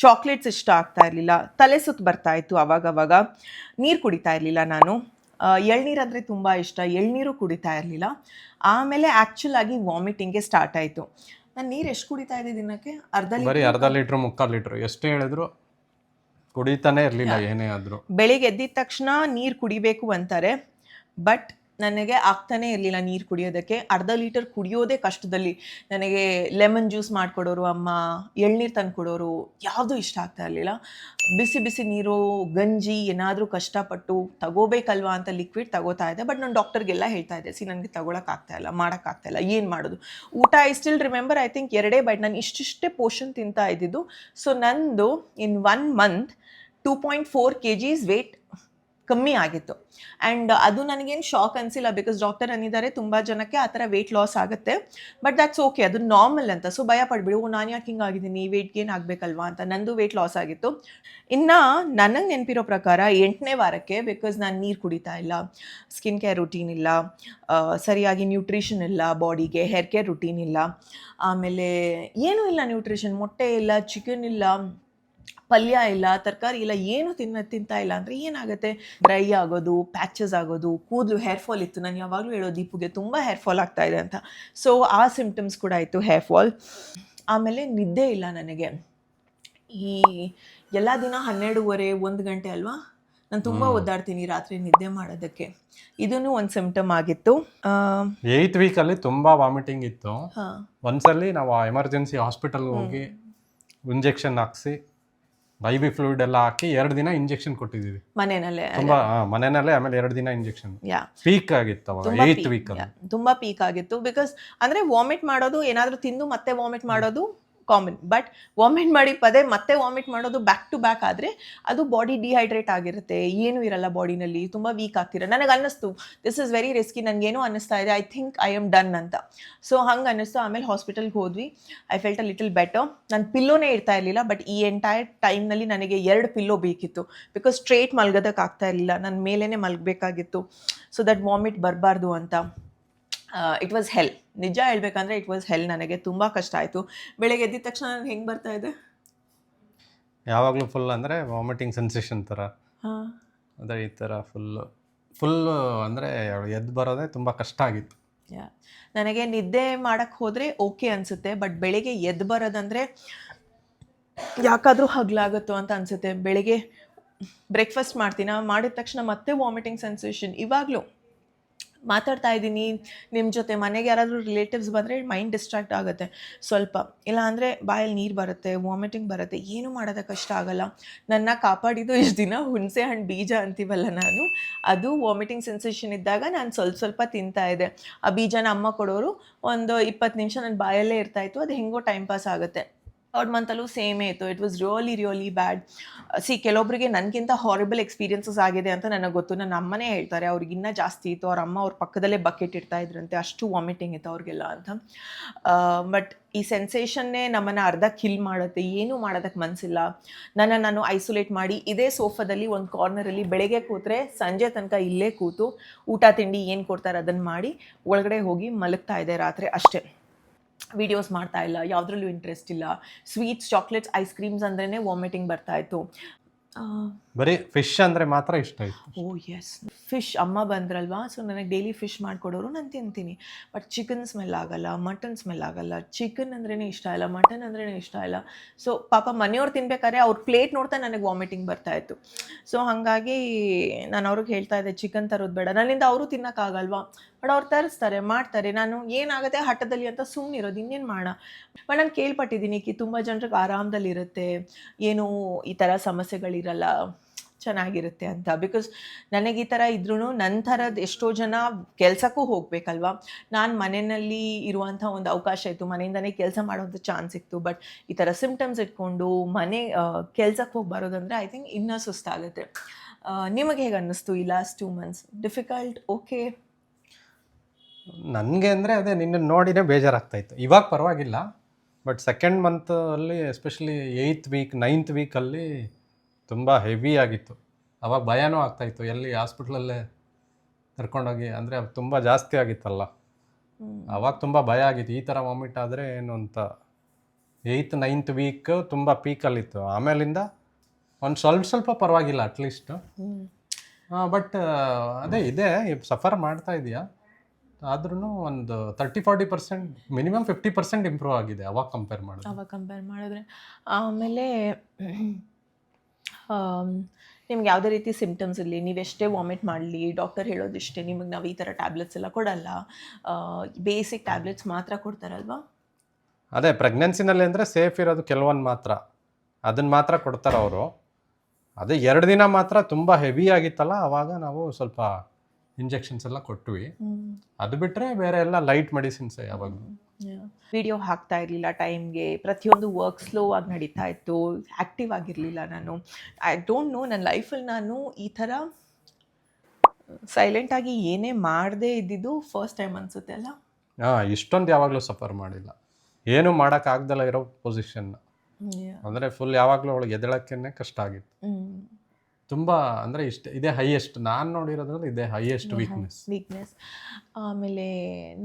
ಚಾಕ್ಲೇಟ್ಸ್ ಇಷ್ಟ ಆಗ್ತಾ ಇರಲಿಲ್ಲ, ತಲೆ ಸುತ್ತು ಬರ್ತಾಯಿತ್ತು ಅವಾಗವಾಗ. ನೀರು ಕುಡಿತಾ ಇರಲಿಲ್ಲ ನಾನು. ಎಳ್ನೀರು ಅಂದರೆ ತುಂಬ ಇಷ್ಟ, ಎಳ್ನೀರು ಕುಡಿತಾ ಇರಲಿಲ್ಲ. ಆಮೇಲೆ ಆ್ಯಕ್ಚುಲ್ ಆಗಿ ವಾಮಿಟಿಂಗ್ಗೆ ಸ್ಟಾರ್ಟ್ ಆಯಿತು. ನಾನು ನೀರು ಎಷ್ಟು ಕುಡಿತಾ ಇದ್ದೆ ದಿನಕ್ಕೆ? ಬರೀ ಅರ್ಧ ಲೀಟ್ರ್ 3/4 ಲೀಟ್ರ್ ಎಷ್ಟೇ ಹೇಳಿದ್ರು ಕುಡಿತಾನೆ ಇರಲಿಲ್ಲ ಏನೇ ಆದರೂ. ಬೆಳಿಗ್ಗೆ ಎದ್ದಿದ ತಕ್ಷಣ ನೀರು ಕುಡಿಬೇಕು ಅಂತಾರೆ, ಬಟ್ ನನಗೆ ಆಗ್ತಾನೇ ಇರಲಿಲ್ಲ ನೀರು ಕುಡಿಯೋದಕ್ಕೆ. ಅರ್ಧ ಲೀಟರ್ ಕುಡಿಯೋದೇ ಕಷ್ಟದಲ್ಲಿ. ನನಗೆ ಲೆಮನ್ ಜ್ಯೂಸ್ ಮಾಡಿಕೊಡೋರು ಅಮ್ಮ, ಎಳ್ನೀರು ತಂದು ಕೊಡೋರು, ಯಾವುದೂ ಇಷ್ಟ ಆಗ್ತಾ ಇರಲಿಲ್ಲ. ಬಿಸಿ ಬಿಸಿ ನೀರು, ಗಂಜಿ ಏನಾದರೂ ಕಷ್ಟಪಟ್ಟು ತಗೋಬೇಕಲ್ವಾ ಅಂತ ಲಿಕ್ವಿಡ್ ತಗೋತಾ ಇದ್ದೆ. ಬಟ್ ನಾನು ಡಾಕ್ಟರ್ಗೆಲ್ಲ ಹೇಳ್ತಾ ಇದ್ದೆ, ನನಗೆ ತಗೊಳಕ್ಕಾಗ್ತಾಯಿಲ್ಲ, ಮಾಡೋಕ್ಕಾಗ್ತಾಯಿಲ್ಲ, ಏನು ಮಾಡೋದು. ಊಟ I still remember, I think 2 bite ನಾನು ಇಷ್ಟಿಷ್ಟೇ ಪೋರ್ಷನ್ ತಿಂತಾ ಇದ್ದಿದ್ದು. ಸೊ ನಂದು ಇನ್ 1 month 2.4 kgs ವೇಟ್ ಕಮ್ಮಿ ಆಗಿತ್ತು. ಆ್ಯಂಡ್ ಅದು ನನಗೇನು ಶಾಕ್ ಅನಿಸಿಲ್ಲ, ಬಿಕಾಸ್ ಡಾಕ್ಟರ್ ಅಂದಿದ್ದಾರೆ ತುಂಬ ಜನಕ್ಕೆ ಆ ಥರ ವೆಯ್ಟ್ ಲಾಸ್ ಆಗುತ್ತೆ, ಬಟ್ ದ್ಯಾಟ್ಸ್ ಓಕೆ, ಅದು ನಾರ್ಮಲ್ ಅಂತ. ಸೊ ಭಯ ಪಡ್ಬಿಡು, ನಾನು ಯಾಕೆ ಹಿಂಗಾಗಿದ್ದೀನಿ, ವೆಯ್ಟ್ ಗೇನ್ ಆಗಬೇಕಲ್ವಾ ಅಂತ. ನಂದು ವೆಯ್ಟ್ ಲಾಸ್ ಆಗಿತ್ತು. ಇನ್ನು ನನಗೆ ನೆನಪಿರೋ ಪ್ರಕಾರ 8ನೇ ವಾರಕ್ಕೆ, ಬಿಕಾಸ್ ನಾನು ನೀರು ಕುಡಿತಾ ಇಲ್ಲ, ಸ್ಕಿನ್ ಕೇರ್ ರುಟೀನ್ ಇಲ್ಲ, ಸರಿಯಾಗಿ ನ್ಯೂಟ್ರಿಷನ್ ಇಲ್ಲ ಬಾಡಿಗೆ, ಹೇರ್ ಕೇರ್ ರುಟೀನ್ ಇಲ್ಲ, ಆಮೇಲೆ ಏನೂ ಇಲ್ಲ ನ್ಯೂಟ್ರಿಷನ್, ಮೊಟ್ಟೆ ಇಲ್ಲ, ಚಿಕನ್ ಇಲ್ಲ, ಪಲ್ಯ ಇಲ್ಲ, ತರಕಾರಿ ಇಲ್ಲ, ಏನು ತಿಂತಾ ಇಲ್ಲ ಅಂದರೆ ಏನಾಗುತ್ತೆ, ಡ್ರೈ ಆಗೋದು, ಪ್ಯಾಚಸ್ ಆಗೋದು, ಕೂದಲು ಹೇರ್ ಫಾಲ್ ಇತ್ತು. ನಾನು ಯಾವಾಗಲೂ ಹೇಳೋ ದೀಪುಗೆ ತುಂಬ ಹೇರ್ ಫಾಲ್ ಆಗ್ತಾ ಇದೆ ಅಂತ. ಸೊ ಆ ಸಿಮ್ಟಮ್ಸ್ ಕೂಡ ಇತ್ತು, ಹೇರ್ ಫಾಲ್. ಆಮೇಲೆ ನಿದ್ದೆ ಇಲ್ಲ ನನಗೆ. ಈ ಎಲ್ಲ ದಿನ 12:30 1 ಗಂಟೆ ಅಲ್ವಾ, ನಾನು ತುಂಬ ಒದ್ದಾಡ್ತೀನಿ ರಾತ್ರಿ ನಿದ್ದೆ ಮಾಡೋದಕ್ಕೆ. ಇದೂ ಒಂದು ಸಿಮ್ಟಮ್ ಆಗಿತ್ತು. 8th ವೀಕಲ್ಲಿ ತುಂಬ ವಾಮಿಟಿಂಗ್ ಇತ್ತು. ಒಂದ್ಸಲಿ ನಾವು ಎಮರ್ಜೆನ್ಸಿ ಹಾಸ್ಪಿಟಲ್ಗೆ ಹೋಗಿ ಇಂಜೆಕ್ಷನ್ ಹಾಕ್ಸಿ IV ಫ್ಲೂಯಿಡ್ ಎಲ್ಲ ಹಾಕಿ 2 ದಿನ ಇಂಜೆಕ್ಷನ್ ಕೊಟ್ಟಿದ್ದೀವಿ ಮನೆಯಲ್ಲೇ. ಮನೆಯಲ್ಲೇ. ಆಮೇಲೆ 2 ದಿನ ಇಂಜೆಕ್ಷನ್. ಪೀಕ್ ಆಗಿತ್ತು ಅವಾಗ 8th ವೀಕ್ ಅಲ್ಲಿ, ತುಂಬಾ ಪೀಕ್ ಆಗಿತ್ತು. ಬಿಕಾಸ್ ಅಂದ್ರೆ ವಾಮಿಟ್ ಮಾಡೋದು, ಏನಾದರೂ ತಿಂದು ಮತ್ತೆ ವಾಮಿಟ್ ಮಾಡೋದು ಕಾಮನ್, ಬಟ್ ವಾಮಿಟ್ ಮಾಡಿ ಮತ್ತೆ ವಾಮಿಟ್ ಮಾಡೋದು ಬ್ಯಾಕ್ ಟು ಬ್ಯಾಕ್ ಆದರೆ ಅದು ಬಾಡಿ ಡಿಹೈಡ್ರೇಟ್ ಆಗಿರುತ್ತೆ, ಏನೂ ಇರಲ್ಲ ಬಾಡಿನಲ್ಲಿ, ತುಂಬ ವೀಕ್ ಆಗ್ತಿರ. ನನಗೆ ಅನ್ನಿಸ್ತು ದಿಸ್ ಇಸ್ ವೆರಿ ರಿಸ್ಕಿ, ನನಗೇನೋ ಅನ್ನಿಸ್ತಾ ಇದೆ, I think I am done ಅಂತ. ಸೊ ಹಂಗೆ ಅನ್ನಿಸ್ತು. ಆಮೇಲೆ ಹಾಸ್ಪಿಟಲ್ಗೆ ಹೋದ್ವಿ, I felt a little better. ನಾನು ಪಿಲ್ಲೋನೇ ಇರ್ತಾ ಇರಲಿಲ್ಲ, ಬಟ್ ಈ ಎಂಟೈರ್ ಟೈಮ್ನಲ್ಲಿ ನನಗೆ 2 ಪಿಲ್ಲೋ ಬೇಕಿತ್ತು, ಬಿಕಾಸ್ ಸ್ಟ್ರೇಟ್ ಮಲ್ಗೋದಕ್ಕೆ ಆಗ್ತಾ ಇರಲಿಲ್ಲ, ನನ್ನ ಮೇಲೇ ಮಲ್ಗಬೇಕಾಗಿತ್ತು, ಸೊ ದಟ್ ವಾಮಿಟ್ ಬರಬಾರ್ದು ಅಂತ. ಇಟ್ ವಾಸ್ ಹೆಲ್, ನಿಜ ಹೇಳ್ಬೇಕಂದ್ರೆ ಇಟ್ ವಾಸ್ ಹೆಲ್. ನನಗೆ ತುಂಬ ಕಷ್ಟ ಆಯಿತು. ಬೆಳಗ್ಗೆ ಎದ್ದಿದ ತಕ್ಷಣ ನನಗೆ ಹೆಂಗೆ ಬರ್ತಾ ಇದೆ, ಯಾವಾಗಲೂ ಫುಲ್ ಅಂದರೆ ವಾಮಿಟಿಂಗ್ ಸೆನ್ಸೇಷನ್ ಥರ, ಅದೇ ಈ ಥರ ಫುಲ್ಲು ಅಂದರೆ ಎದ್ದು ಬರೋದೇ ತುಂಬ ಕಷ್ಟ ಆಗಿತ್ತು. ನನಗೆ ನಿದ್ದೆ ಮಾಡೋಕ್ಕೆ ಹೋದರೆ ಓಕೆ ಅನಿಸುತ್ತೆ, ಬಟ್ ಬೆಳಿಗ್ಗೆ ಎದ್ದು ಬರೋದಂದರೆ ಯಾಕಾದರೂ ಹಗಲಾಗುತ್ತೋ ಅಂತ ಅನಿಸುತ್ತೆ. ಬೆಳಿಗ್ಗೆ ಬ್ರೇಕ್ಫಾಸ್ಟ್ ಮಾಡ್ತೀನ, ಮಾಡಿದ ತಕ್ಷಣ ಮತ್ತೆ ವಾಮಿಟಿಂಗ್ ಸೆನ್ಸೇಷನ್. ಇವಾಗಲೂ ಮಾತಾಡ್ತಾ ಇದ್ದೀನಿ ನಿಮ್ಮ ಜೊತೆ, ಮನೆಗೆ ಯಾರಾದರೂ ರಿಲೇಟಿವ್ಸ್ ಬಂದರೆ ಮೈಂಡ್ ಡಿಸ್ಟ್ರಾಕ್ಟ್ ಆಗುತ್ತೆ ಸ್ವಲ್ಪ. ಇಲ್ಲ ಅಂದರೆ ಬಾಯಲ್ಲಿ ನೀರು ಬರುತ್ತೆ, ವಾಮಿಟಿಂಗ್ ಬರುತ್ತೆ, ಏನೂ ಮಾಡೋದಕ್ಕೆ ಕಷ್ಟ ಆಗಲ್ಲ. ನನ್ನ ಕಾಪಾಡಿದ್ದು ಇಷ್ಟು ದಿನ ಹುಣಸೆ ಹಣ್ಣು ಬೀಜ ಅಂತೀವಲ್ಲ ನಾವು, ಅದು ವಾಮಿಟಿಂಗ್ ಸೆನ್ಸೇಷನ್ ಇದ್ದಾಗ ನಾನು ಸ್ವಲ್ಪ ತಿಂತಾ ಇದ್ದೆ. ಆ ಬೀಜನ ಅಮ್ಮ ಕೊಡೋರು, ಒಂದು 20 ನಿಮಿಷ ನನ್ನ ಬಾಯಲ್ಲೇ ಇರ್ತಾಯಿತ್ತು, ಅದು ಹೆಂಗೋ ಟೈಮ್ ಪಾಸ್ ಆಗುತ್ತೆ. 3rd ಮಂತಲ್ಲೂ ಸೇಮೇ ಇತ್ತು. It was really bad. ಕೆಲವೊಬ್ಬರಿಗೆ ನನಗಿಂತ ಹಾರಿಬಲ್ ಎಕ್ಸ್ಪೀರಿಯನ್ಸಸ್ ಆಗಿದೆ ಅಂತ ನನಗೆ ಗೊತ್ತು. ನನ್ನ ಅಮ್ಮನೇ ಹೇಳ್ತಾರೆ ಅವ್ರಿಗಿನ್ನ ಜಾಸ್ತಿ ಇತ್ತು, ಅವ್ರ ಅಮ್ಮ ಅವ್ರ ಪಕ್ಕದಲ್ಲೇ ಬಕೆಟ್ ಇಡ್ತಾ ಇದ್ರಂತೆ, ಅಷ್ಟು ವಾಮಿಟಿಂಗ್ ಇತ್ತು ಅವ್ರಿಗೆಲ್ಲ ಅಂತ. ಬಟ್ ಈ ಸೆನ್ಸೇಷನ್ನೇ ನಮ್ಮನ್ನು ಅರ್ಧ ಕಿಲ್ ಮಾಡುತ್ತೆ, ಏನೂ ಮಾಡೋದಕ್ಕೆ ಮನಸ್ಸಿಲ್ಲ. ನಾನು ಐಸೋಲೇಟ್ ಮಾಡಿ ಇದೇ ಸೋಫಾದಲ್ಲಿ ಒಂದು ಕಾರ್ನರಲ್ಲಿ ಬೆಳಗ್ಗೆ ಕೂತ್ರೆ ಸಂಜೆ ತನಕ ಇಲ್ಲೇ ಕೂತು ಊಟ ತಿಂಡಿ ಏನು ಕೊಡ್ತಾರೆ ಅದನ್ನು ಮಾಡಿ ಒಳಗಡೆ ಹೋಗಿ ಮಲಗ್ತಾ ಇದೆ ರಾತ್ರಿ ಅಷ್ಟೇ. ವೀಡಿಯೋಸ್ ಮಾಡ್ತಾ ಇಲ್ಲ, ಯಾವುದ್ರಲ್ಲೂ ಇಂಟ್ರೆಸ್ಟ್ ಇಲ್ಲ. ಸ್ವೀಟ್ಸ್, ಚಾಕ್ಲೇಟ್ಸ್, ಐಸ್ ಕ್ರೀಮ್ಸ್ ಅಂದ್ರೇ ವಾಮಿಟಿಂಗ್ ಬರ್ತಾಯಿತ್ತು. ಬರೀ ಫಿಶ್ ಅಂದರೆ ಮಾತ್ರ ಇಷ್ಟ ಇತ್ತು. ಓ ಎಸ್, ಫಿಶ್ ಅಮ್ಮ ಬಂದ್ರಲ್ವಾ, ಸೊ ನನಗೆ ಡೈಲಿ ಫಿಶ್ ಮಾಡಿಕೊಡೋರು, ನಾನು ತಿಂತೀನಿ. ಬಟ್ ಚಿಕನ್ ಸ್ಮೆಲ್ ಆಗಲ್ಲ, ಮಟನ್ ಸ್ಮೆಲ್ ಆಗಲ್ಲ. ಚಿಕನ್ ಅಂದ್ರೇ ಇಷ್ಟ ಇಲ್ಲ, ಮಟನ್ ಅಂದ್ರೇ ಇಷ್ಟ ಇಲ್ಲ. ಸೊ ಪಾಪ ಮನೆಯವ್ರು ತಿನ್ಬೇಕಾದ್ರೆ ಅವ್ರ ಪ್ಲೇಟ್ ನೋಡ್ತಾ ನನಗೆ ವಾಮಿಟಿಂಗ್ ಬರ್ತಾಯಿತ್ತು. ಸೊ ಹಾಗಾಗಿ ನಾನು ಅವ್ರಿಗೆ ಹೇಳ್ತಾ ಇದ್ದೆ ಚಿಕನ್ ತರೋದು ಬೇಡ, ನನ್ನಿಂದ ಅವರು ತಿನ್ನೋಕ್ಕಾಗಲ್ವಾ. ಬಟ್ ಅವ್ರು ತರಿಸ್ತಾರೆ, ಮಾಡ್ತಾರೆ. ನಾನು ಏನಾಗುತ್ತೆ ಹಠದಲ್ಲಿ ಅಂತ ಸುಮ್ಮನಿರೋದು, ಇನ್ನೇನು ಮಾಡೋಣ. ಬಟ್ ನಾನು ಕೇಳ್ಪಟ್ಟಿದ್ದೀನಿ ತುಂಬ ಜನರಿಗೆ ಆರಾಮದಲ್ಲಿರುತ್ತೆ, ಏನೂ ಈ ಥರ ಸಮಸ್ಯೆಗಳಿರಲ್ಲ, ಚೆನ್ನಾಗಿರುತ್ತೆ ಅಂತ. ಬಿಕಾಸ್ ನನಗೆ ಈ ಥರ ಇದ್ರೂ ನನ್ನ ಥರದ್ದು ಎಷ್ಟೋ ಜನ ಕೆಲಸಕ್ಕೂ ಹೋಗಬೇಕಲ್ವ. ನಾನು ಮನೆಯಲ್ಲಿ ಇರುವಂಥ ಒಂದು ಅವಕಾಶ ಇತ್ತು, ಮನೆಯಿಂದನೇ ಕೆಲಸ ಮಾಡೋಂಥ ಚಾನ್ಸ್ ಇತ್ತು. ಬಟ್ ಈ ಥರ ಸಿಮ್ಟಮ್ಸ್ ಇಟ್ಕೊಂಡು ಕೆಲಸಕ್ಕೆ ಹೋಗಿ ಬರೋದಂದರೆ ಐ ಥಿಂಕ್ ಇನ್ನೂ ಸುಸ್ತಾಗುತ್ತೆ. ನಿಮಗೆ ಹೇಗೆ ಅನ್ನಿಸ್ತು ಈ ಲಾಸ್ಟ್ 2 months? ಡಿಫಿಕಲ್ಟ್? ಓಕೆ. ನನಗೆ ಅಂದರೆ ಅದೇ ನಿನ್ನ ನೋಡಿನೇ ಬೇಜಾರಾಗ್ತಾಯಿತ್ತು. ಇವಾಗ ಪರವಾಗಿಲ್ಲ, but 2nd ಮಂತಲ್ಲಿ especially 8th weak 9th ವೀಕಲ್ಲಿ ತುಂಬ ಹೆವಿ ಆಗಿತ್ತು. ಅವಾಗ ಭಯನೂ ಆಗ್ತಾಯಿತ್ತು, ಎಲ್ಲಿ ಹಾಸ್ಪಿಟ್ಲಲ್ಲೇ ಕರ್ಕೊಂಡೋಗಿ, ಅಂದರೆ ತುಂಬ ಜಾಸ್ತಿ ಆಗಿತ್ತಲ್ಲ, ಅವಾಗ ತುಂಬ ಭಯ ಆಗಿತ್ತು ಈ ಥರ ವಾಮಿಟ್ ಆದರೆ ಏನು ಅಂತ. 8th 9th ವೀಕ್ ತುಂಬ ಪೀಕಲ್ಲಿತ್ತು. ಆಮೇಲಿಂದ ಒಂದು ಸ್ವಲ್ಪ ಪರವಾಗಿಲ್ಲ ಅಟ್ಲೀಸ್ಟ್. ಬಟ್ ಅದೇ ಇದೆ, ಸಫರ್ ಮಾಡ್ತಾ ಇದೆಯಾ, ಆದ್ರೂ ಒಂದು 30-40% ಮಿನಿಮಮ್ 50% ಇಂಪ್ರೂವ್ ಆಗಿದೆ ಅವಾಗ ಕಂಪೇರ್ ಮಾಡಿದ್ರೆ. ಆಮೇಲೆ ನಿಮ್ಗೆ ಯಾವುದೇ ರೀತಿ ಸಿಮ್ಟಮ್ಸ್ ಇರಲಿ, ನೀವೆಷ್ಟೇ ವಾಮಿಟ್ ಮಾಡಲಿ, ಡಾಕ್ಟರ್ ಹೇಳೋದಿಷ್ಟೇ, ನಿಮಗೆ ನಾವು ಈ ಥರ ಟ್ಯಾಬ್ಲೆಟ್ಸ್ ಎಲ್ಲ ಕೊಡಲ್ಲ, ಬೇಸಿಕ್ ಟ್ಯಾಬ್ಲೆಟ್ಸ್ ಮಾತ್ರ ಕೊಡ್ತಾರಲ್ವಾ. ಅದೇ ಪ್ರೆಗ್ನೆನ್ಸಿನಲ್ಲಿ ಅಂದರೆ ಸೇಫ್ ಇರೋದು ಕೆಲವೊಂದು ಮಾತ್ರ, ಅದನ್ನು ಮಾತ್ರ ಕೊಡ್ತಾರೆ ಅವರು. ಅದೇ 2 ದಿನ ಮಾತ್ರ ತುಂಬ ಹೆವಿ ಆಗಿತ್ತಲ್ಲ, ಆವಾಗ ನಾವು ಸ್ವಲ್ಪ ಇಂಜೆಕ್ಷನ್ಸ್ ಎಲ್ಲ ಕೊಟ್ವಿ. ಅದು ಬಿಟ್ಟರೆ ಬೇರೆ ಎಲ್ಲ ಲೈಟ್ ಮೆಡಿಸಿನ್ಸ್ ಯಾವಾಗ. ವಿಡಿಯೋ ಹಾಕ್ತಾ ಇರಲಿಲ್ಲ ಟೈಮ್ಗೆ, ಪ್ರತಿಯೊಂದು ವರ್ಕ್ ಸ್ಲೋ ಆಗಿ ನಡೀತಾ ಇತ್ತು, ಆ್ಯಕ್ಟಿವ್ ಆಗಿರಲಿಲ್ಲ ನಾನು. ಐ ಡೋಂಟ್ ನೋ, ನನ್ನ ಲೈಫಲ್ಲಿ ನಾನು ಈ ಥರ ಸೈಲೆಂಟಾಗಿ ಏನೇ ಮಾಡದೇ ಇದ್ದಿದ್ದು ಫಸ್ಟ್ ಟೈಮ್ ಅನಿಸುತ್ತೆ ಅಲ್ಲ. ಇಷ್ಟೊಂದು ಯಾವಾಗಲೂ ಸಫರ್ ಮಾಡಿಲ್ಲ, ಏನೂ ಮಾಡೋಕ್ಕಾಗ್ದಲ್ಲ ಇರೋ ಪೊಸಿಷನ್ನ. ಅಂದರೆ ಫುಲ್ ಯಾವಾಗಲೂ ಅವಳಿಗೆ ಎದ್ದೇಳಕ್ಕೇ ಕಷ್ಟ ಆಗಿತ್ತು ತುಂಬ. ಅಂದರೆ ಇದೇ ಹೈಯೆಸ್ಟ್ ನಾನು ನೋಡಿರೋದ್ರಲ್ಲಿ, ಇದೇ ಹೈಯೆಸ್ಟ್ ವೀಕ್ನೆಸ್. ಆಮೇಲೆ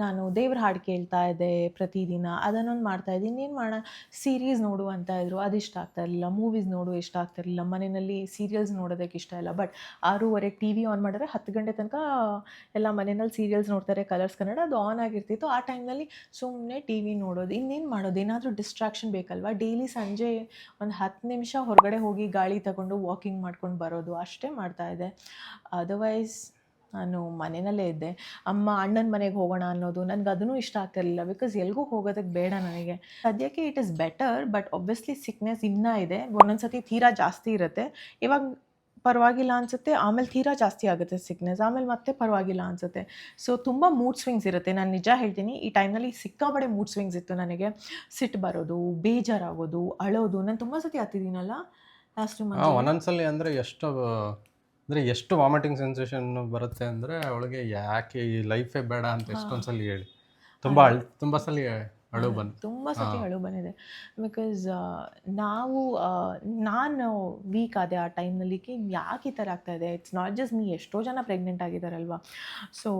ನಾನು ದೇವ್ರ ಹಾಡು ಕೇಳ್ತಾ ಇದ್ದೆ ಪ್ರತಿದಿನ, ಅದನ್ನೊಂದು ಮಾಡ್ತಾ ಇದ್ದೀನಿ. ಏನು ಮಾಡೋಣ, ಸೀರೀಸ್ ನೋಡು ಅಂತ ಇದ್ರು, ಅದು ಇಷ್ಟ ಆಗ್ತಾ ಇರಲಿಲ್ಲ. ಮೂವೀಸ್ ನೋಡು ಇಷ್ಟ ಆಗ್ತಾ ಇರಲಿಲ್ಲ. ಮನೆಯಲ್ಲಿ ಸೀರಿಯಲ್ಸ್ ನೋಡೋದಕ್ಕೆ ಇಷ್ಟ ಇಲ್ಲ. ಬಟ್ 6:30 TV ಆನ್ ಮಾಡಿದ್ರೆ 10 ಗಂಟೆ ತನಕ ಎಲ್ಲ ಮನೆಯಲ್ಲಿ ಸೀರಿಯಲ್ಸ್ ನೋಡ್ತಾರೆ, ಕಲರ್ಸ್ ಕನ್ನಡ, ಅದು ಆನ್ ಆಗಿರ್ತಿತ್ತು. ಆ ಟೈಮ್ನಲ್ಲಿ ಸುಮ್ಮನೆ TV ನೋಡೋದು, ಇನ್ನೇನು ಮಾಡೋದು, ಏನಾದರೂ ಡಿಸ್ಟ್ರಾಕ್ಷನ್ ಬೇಕಲ್ವ. ಡೈಲಿ ಸಂಜೆ ಒಂದು 10 ನಿಮಿಷ ಹೊರಗಡೆ ಹೋಗಿ ಗಾಳಿ ತಗೊಂಡು ವಾಕಿಂಗ್ ಮಾಡ್ಕೊಂಡು ಬರೋದು, ಅಷ್ಟೇ ಮಾಡ್ತಾಯಿದ್ದೆ. ಅದರ್ವೈಸ್ ನಾನು ಮನೆಯಲ್ಲೇ ಇದ್ದೆ. ಅಣ್ಣನ ಮನೆಗೆ ಹೋಗೋಣ ಅನ್ನೋದು ನನಗೆ ಅದೂ ಇಷ್ಟ ಆಗ್ತಿರಲಿಲ್ಲ, ಬಿಕಾಸ್ ಎಲ್ಗೂ ಹೋಗೋದಕ್ಕೆ ಬೇಡ ನನಗೆ. ಸದ್ಯಕ್ಕೆ it is better, but obviously sickness ಇನ್ನೂ ಇದೆ. ಒಂದೊಂದು ಸತಿ ತೀರಾ ಜಾಸ್ತಿ ಇರುತ್ತೆ, ಇವಾಗ ಪರವಾಗಿಲ್ಲ ಅನಿಸುತ್ತೆ, ಆಮೇಲೆ ತೀರಾ ಜಾಸ್ತಿ ಆಗುತ್ತೆ ಸಿಕ್ನೆಸ್, ಆಮೇಲೆ ಮತ್ತೆ ಪರವಾಗಿಲ್ಲ ಅನಿಸುತ್ತೆ. ಸೊ ತುಂಬ ಮೂಡ್ ಸ್ವಿಂಗ್ಸ್ ಇರುತ್ತೆ. ನಾನು ನಿಜ ಹೇಳ್ತೀನಿ, ಈ ಟೈಮ್ನಲ್ಲಿ ಸಿಕ್ಕಾಪಟ್ಟೆ ಮೂಡ್ ಸ್ವಿಂಗ್ಸ್ ಇತ್ತು ನನಗೆ. ಸಿಟ್ಟು ಬರೋದು, ಬೇಜಾರಾಗೋದು, ಅಳೋದು. ನಾನು ತುಂಬ ಸತಿ ಹತ್ತಿದ್ದೀನಲ್ಲ ಲಾಸ್ಟ್ 2 months. ಒಂದೊಂದ್ಸಲಿ ಅಂದರೆ ಎಷ್ಟು ವಾಮಿಟಿಂಗ್ ಸೆನ್ಸೇಷನ್ ಬರುತ್ತೆ ಅಂದರೆ ಅವಳಿಗೆ ಯಾಕೆ ಈ ಲೈಫೇ ಬೇಡ ಅಂತ ಎಷ್ಟೊಂದು ಸಲ ಹೇಳಿ ತುಂಬ ಸಲ ಅಳು ಬಂದಿದೆ. ಬಿಕಾಸ್ ನಾನು ವೀಕ್ ಆದೆ ಆ ಟೈಮ್ನಲ್ಲಿ, ಯಾಕೆ ಈ ಥರ ಆಗ್ತಾಯಿದೆ. ಇಟ್ಸ್ ನಾಟ್ ಜಸ್ಟ್ ಮೀ, ಎಷ್ಟೋ ಜನ ಪ್ರೆಗ್ನೆಂಟ್ ಆಗಿದ್ದಾರಲ್ವ. So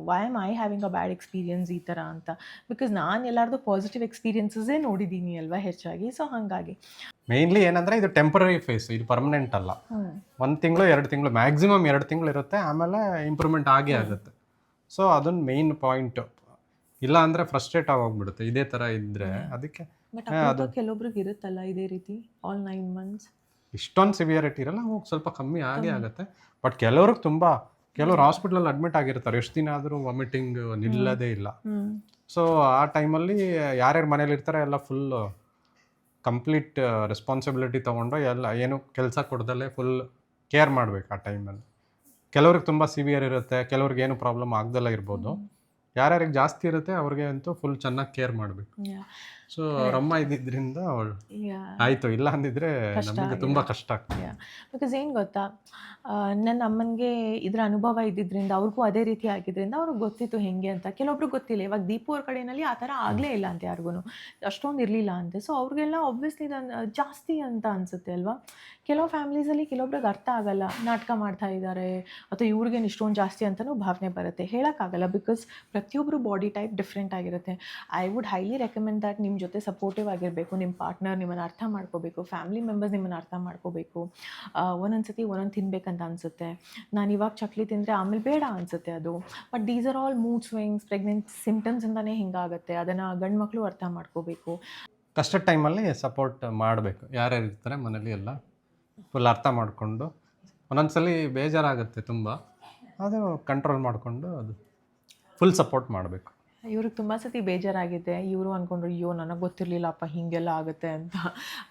why am I having a bad experience ಈ ಥರ ಅಂತ. ಬಿಕಾಸ್ ನಾನು ಎಲ್ಲರದು ಪಾಸಿಟಿವ್ ಎಕ್ಸ್ಪೀರಿಯನ್ಸೇ ನೋಡಿದ್ದೀನಿ ಅಲ್ವಾ ಹೆಚ್ಚಾಗಿ. ಸೊ ಹಾಗಾಗಿ ಮೇನ್ಲಿ ಏನಂದರೆ ಇದು ಟೆಂಪರರಿ ಫೇಸ್, ಇದು ಪರ್ಮನೆಂಟ್ ಅಲ್ಲ. 1 ತಿಂಗಳು 2 ತಿಂಗಳು ಮ್ಯಾಕ್ಸಿಮಮ್ 2 ತಿಂಗಳು ಇರುತ್ತೆ, ಆಮೇಲೆ ಇಂಪ್ರೂವ್ಮೆಂಟ್ ಆಗುತ್ತೆ. ಸೊ ಅದೊಂದು ಮೇಯ್ನ್ ಪಾಯಿಂಟ್. ಇಲ್ಲ ಅಂದರೆ ಫ್ರಸ್ಟ್ರೇಟ್ ಆಗೋಗ್ಬಿಡುತ್ತೆ ಇದೇ ಥರ ಇದ್ದರೆ. ಅದಕ್ಕೆ ಅದು ಕೆಲವೊಬ್ರಿಗೆ ಇರುತ್ತಲ್ಲ ಇದೇ ರೀತಿ ಆಲ್ 9 months. ಇಷ್ಟೊಂದು ಸಿವಿಯರಿಟಿ ಇರಲ್ಲ, ಹೋಗಿ ಸ್ವಲ್ಪ ಕಮ್ಮಿ ಆಗುತ್ತೆ. ಬಟ್ ಕೆಲವ್ರಿಗೆ ತುಂಬ ಕೆಲವರು ಹಾಸ್ಪಿಟಲ್ ಅಡ್ಮಿಟ್ ಆಗಿರ್ತಾರೆ, ಎಷ್ಟು ದಿನ ಆದರೂ ವಾಮಿಟಿಂಗ್ ನಿಲ್ಲದೇ ಇಲ್ಲ. ಸೊ ಆ ಟೈಮಲ್ಲಿ ಯಾರ್ಯಾರು ಮನೇಲಿ ಇರ್ತಾರೆ ಎಲ್ಲ ಫುಲ್ ಕಂಪ್ಲೀಟ್ ರೆಸ್ಪಾನ್ಸಿಬಿಲಿಟಿ ತೊಗೊಂಡು ಎಲ್ಲ ಏನು ಕೆಲಸ ಕೊಡ್ದಲ್ಲೇ ಫುಲ್ ಕೇರ್ ಮಾಡಬೇಕು ಆ ಟೈಮಲ್ಲಿ. ಕೆಲವ್ರಿಗೆ ತುಂಬ ಸಿವಿಯರ್ ಇರುತ್ತೆ, ಕೆಲವ್ರಿಗೆ ಏನು ಪ್ರಾಬ್ಲಮ್ ಆಗ್ದಲ್ಲ ಇರ್ಬೋದು. ಯಾರ್ಯಾರಿಗೆ ಜಾಸ್ತಿ ಇರುತ್ತೆ ಅವ್ರಿಗೆ ಅಂತೂ ಫುಲ್ ಚೆನ್ನಾಗಿ ಕೇರ್ ಮಾಡಬೇಕು. ಸೊ ರಮ್ಮ ಇದ್ದಿದ್ದರಿಂದ ಅವಳು ಆಯಿತು, ಇಲ್ಲ ಅಂದಿದ್ರೆ ನಮಗೆ ತುಂಬ ಕಷ್ಟ ಆಗ್ತದೆ. ಬಿಕಾಸ್ ಏನು ಗೊತ್ತಾ, ನನ್ನ ಅಮ್ಮನಿಗೆ ಇದರ ಅನುಭವ ಇದ್ದಿದ್ದರಿಂದ ಅವ್ರಿಗೂ ಅದೇ ರೀತಿ ಆಗಿದ್ದರಿಂದ ಅವ್ರಿಗೆ ಗೊತ್ತಿತ್ತು ಹೆಂಗೆ ಅಂತ. ಕೆಲವೊಬ್ರಿಗೆ ಗೊತ್ತಿಲ್ಲ. ಇವಾಗ ದೀಪು ಅವ್ರ ಕಡೆಯಲ್ಲಿ ಆ ಥರ ಆಗಲೇ ಇಲ್ಲ ಅಂತ ಯಾರಿಗೂ, ಅಷ್ಟೊಂದು ಇರಲಿಲ್ಲ ಅಂತೆ. ಸೊ ಅವ್ರಿಗೆಲ್ಲ ಆಬ್ವಿಯಸ್ಲಿ ಜಾಸ್ತಿ ಅಂತ ಅನಿಸುತ್ತೆ ಅಲ್ವಾ. ಕೆಲವು ಫ್ಯಾಮ್ಲೀಸಲ್ಲಿ ಕೆಲವೊಬ್ರಿಗೆ ಅರ್ಥ ಆಗಲ್ಲ, ನಾಟಕ ಮಾಡ್ತಾ ಇದ್ದಾರೆ ಅಥವಾ ಇವ್ರಿಗೇನು ಇಷ್ಟೊಂದು ಜಾಸ್ತಿ ಅಂತಲೂ ಭಾವನೆ ಬರುತ್ತೆ. ಹೇಳೋಕ್ಕಾಗಲ್ಲ, ಬಿಕಾಸ್ ಪ್ರತಿಯೊಬ್ಬರು ಬಾಡಿ ಟೈಪ್ ಡಿಫ್ರೆಂಟ್ ಆಗಿರುತ್ತೆ. I would highly recommend that ನಿಮ್ಮ ಜೊತೆ ಸಪೋರ್ಟಿವ್ ಆಗಿರಬೇಕು. ನಿಮ್ಮ ಪಾರ್ಟ್ನರ್ ನಿಮ್ಮನ್ನು ಅರ್ಥ ಮಾಡ್ಕೋಬೇಕು, ಫ್ಯಾಮಿಲಿ ಮೆಂಬರ್ಸ್ ನಿಮ್ಮನ್ನು ಅರ್ಥ ಮಾಡ್ಕೋಬೇಕು. ಒಂದೊಂದು ಸತಿ ಒಂದೊಂದು ತಿನ್ನಬೇಕಂತ ಅನಿಸುತ್ತೆ. ನಾನು ಇವಾಗ ಚಕ್ಲಿ ತಿಂದರೆ ಆಮೇಲೆ ಬೇಡ ಅನಿಸುತ್ತೆ ಅದು. But these are all mood swings, pregnancy ಸಿಮ್ಟಮ್ಸಿಂದನೇ ಹಿಂಗಾಗುತ್ತೆ. ಅದನ್ನು ಗಂಡು ಮಕ್ಕಳು ಅರ್ಥ ಮಾಡ್ಕೋಬೇಕು. ಕಷ್ಟದ ಟೈಮಲ್ಲಿ ಸಪೋರ್ಟ್ ಮಾಡಬೇಕು. ಯಾರ್ಯಾರು ಇರ್ತಾರೆ ಮನೇಲಿ ಎಲ್ಲ ಫುಲ್ ಅರ್ಥ ಮಾಡಿಕೊಂಡು. ಒಂದೊಂದ್ಸಲಿ ಬೇಜಾರಾಗುತ್ತೆ ತುಂಬ, ಅದು ಕಂಟ್ರೋಲ್ ಮಾಡಿಕೊಂಡು ಅದು ಫುಲ್ ಸಪೋರ್ಟ್ ಮಾಡಬೇಕು. ಇವ್ರಿಗೆ ತುಂಬ ಸತಿ ಬೇಜಾರಾಗಿದೆ. ಇವರು ಅಂದ್ಕೊಂಡ್ರು, ಅಯ್ಯೋ ನನಗೆ ಗೊತ್ತಿರಲಿಲ್ಲಪ್ಪ ಹೀಗೆಲ್ಲ ಆಗುತ್ತೆ ಅಂತ.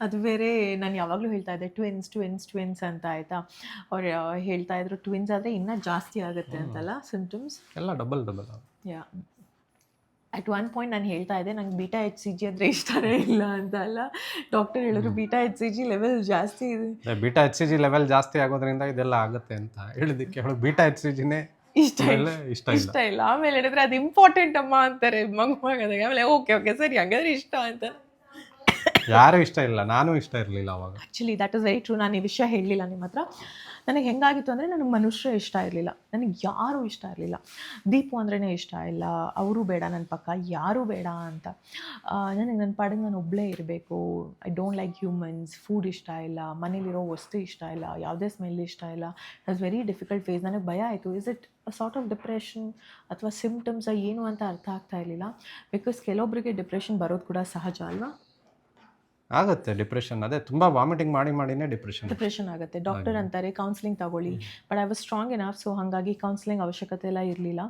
ಅದು ಬೇರೆ ನಾನು ಯಾವಾಗಲೂ ಹೇಳ್ತಾ ಇದ್ದೆ ಟ್ವಿನ್ಸ್ ಅಂತ ಆಯಿತಾ. ಅವ್ರು ಹೇಳ್ತಾ ಇದ್ರು ಟ್ವಿನ್ಸ್ ಆದರೆ ಇನ್ನೂ ಜಾಸ್ತಿ ಆಗುತ್ತೆ ಅಂತಲ್ಲ ಸಿಮ್ಟಮ್ಸ್ ಎಲ್ಲ double. Yeah, at one point ನಾನು ಹೇಳ್ತಾ ಇದ್ದೆ ನಂಗೆ ಬೀಟಾ HCG ಅಂದರೆ ಇಷ್ಟನೇ ಇಲ್ಲ ಅಂತ. ಅಲ್ಲ, ಡಾಕ್ಟರ್ ಹೇಳಿದ್ರು ಬೀಟಾ HCG ಲೆವೆಲ್ ಜಾಸ್ತಿ ಇದೆ. ಬೀಟಾ HCG ಲೆವೆಲ್ ಜಾಸ್ತಿ ಆಗೋದ್ರಿಂದ ಇದೆಲ್ಲ ಆಗುತ್ತೆ ಅಂತ ಹೇಳಿದ್ದಕ್ಕೆ ಅವಳು ಬೀಟಾ HCGನೇ ಇಷ್ಟ ಇಲ್ಲ. ಆಮೇಲೆ ಹೇಳಿದ್ರೆ ಅದು ಇಂಪಾರ್ಟೆಂಟ್ ಅಮ್ಮ ಅಂತಾರೆ ಮಗುವಾಗದಾಗ. ಆಮೇಲೆ ಓಕೆ ಸರಿ ಹಂಗಾದ್ರೆ ಇಷ್ಟ ಅಂತ. ಯಾರೂ ಇಷ್ಟ ಇಲ್ಲ, ನಾನು ಇಷ್ಟ ಇರಲಿಲ್ಲ ಅವಾಗ. Actually that is very true. ನಾನು ಈ ವಿಷಯ ಹೇಳಲಿಲ್ಲ ನಿಮ್ಮ ಹತ್ರ. ನನಗೆ ಹೆಂಗಾಗಿತ್ತು ಅಂದರೆ ನನಗೆ ಮನುಷ್ಯರು ಇಷ್ಟ ಇರಲಿಲ್ಲ, ನನಗೆ ಯಾರೂ ಇಷ್ಟ ಇರಲಿಲ್ಲ. ದೀಪು ಅಂದ್ರೇ ಇಷ್ಟ ಇಲ್ಲ, ಅವರು ಬೇಡ ನನ್ನ ಪಕ್ಕ, ಯಾರೂ ಬೇಡ ಅಂತ. ನನಗೆ ನನ್ನ ಪಾಡಿಗೆ ನಾನು ಒಬ್ಬಳೇ ಇರಬೇಕು. I don't like humans. Food ಇಷ್ಟ ಇಲ್ಲ, ಮನೇಲಿರೋ ವಸ್ತು ಇಷ್ಟ ಇಲ್ಲ, ಯಾವುದೇ ಸ್ಮೆಲ್ ಇಷ್ಟ ಇಲ್ಲ. It was very difficult phase. ನನಗೆ ಭಯ ಆಯಿತು, is it sort of depression ಅಥವಾ ಸಿಮ್ಟಮ್ಸ್ ಏನು ಅಂತ ಅರ್ಥ ಆಗ್ತಾ ಇರಲಿಲ್ಲ. ಬಿಕಾಸ್ ಕೆಲವೊಬ್ಬರಿಗೆ ಡಿಪ್ರೆಷನ್ ಬರೋದು ಕೂಡ ಸಹಜ ಅಲ್ವಾ. ಆಗುತ್ತೆ ಡಿಪ್ರೆಷನ್, ಅದೇ ತುಂಬ ವಾಮಿಟಿಂಗ್ ಮಾಡಿನೇ ಡಿಪ್ರೆಷನ್ ಆಗುತ್ತೆ. ಡಾಕ್ಟರ್ ಅಂತಾರೆ ಕೌನ್ಸಿಲಿಂಗ್ ತಗೊಳ್ಳಿ. But I was strong enough, so ಹಾಗಾಗಿ ಕೌನ್ಸಿಲಿಂಗ್ ಅವಶ್ಯಕತೆ ಎಲ್ಲ ಇರಲಿಲ್ಲ.